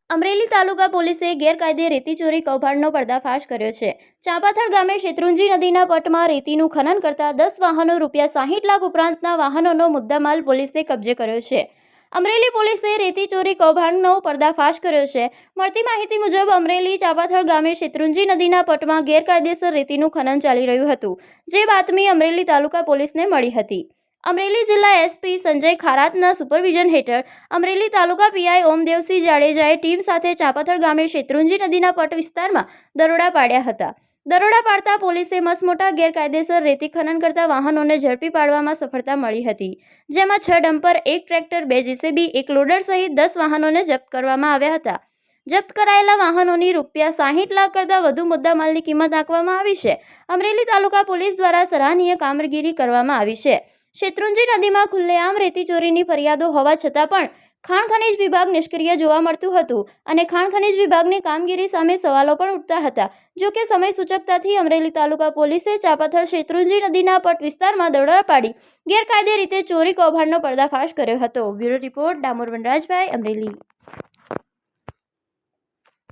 અમરેલી તાલુકા પોલીસે ગેરકાયદે રેતી ચોરી કૌભાંડનો પર્દાફાશ કર્યો છે। ચાંપાથળ ગામે શેત્રુંજી નદીના પટમાં રેતીનું ખનન કરતા 10 વાહનો ₹60 લાખ ઉપરાંતના વાહનોનો મુદ્દામાલ પોલીસે કબજે કર્યો છે। અમરેલી પોલીસે રેતી ચોરી કૌભાંડનો પર્દાફાશ કર્યો છે। મળતી માહિતી મુજબ અમરેલી ચાંપાથળ ગામે શેત્રુંજી નદીના પટમાં ગેરકાયદેસર રેતીનું ખનન ચાલી રહ્યું હતું, જે બાતમી અમરેલી તાલુકા પોલીસને મળી હતી। અમરેલી જિલ્લા એસપી સંજય ખારાતના સુપરવિઝન હેઠળ અમરેલી તાલુકા પીઆઈ ઓમદેવસિંહ જાડેજાએ ટીમ સાથે ચાંપાથળ ગામે શેત્રુંજી નદીના પટ વિસ્તારમાં દરોડા પાડ્યા હતા। દરોડા પાડતા પોલીસે મસમોટા ગેરકાયદેસર રેતી ખનન કરતા વાહનોને ઝડપી પાડવામાં સફળતા મળી હતી, જેમાં 6 ડમ્પર, 1 ટ્રેક્ટર, 2 જેસીબી, 1 લોડર સહિત 10 વાહનોને જપ્ત કરવામાં આવ્યા હતા। જપ્ત કરાયેલા વાહનોની ₹60 લાખ કરતાં વધુ મુદ્દામાલની કિંમત આંકવામાં આવી છે। અમરેલી તાલુકા પોલીસ દ્વારા સરાહનીય કામગીરી કરવામાં આવી છે। શેત્રુંજી નદીમાં ખુલ્લેઆમ રેતી ચોરીની ફરિયાદો હોવા છતાં પણ ખાણ ખનીજ વિભાગ નિષ્ક્રિય જોવા મળતું હતું અને ખાણ ખનીજ વિભાગની કામગીરી સામે સવાલો પણ ઉઠતા હતા। જો કે સમય સૂચકતાથી અમરેલી તાલુકા પોલીસે ચાંપાથળ શેત્રુંજી નદીના પટ વિસ્તારમાં દરોડા પાડી ગેરકાયદે રીતે ચોરી કૌભાંડનો પર્દાફાશ કર્યો હતો। Bureau report Damor વનરાજભાઈ, Amreli.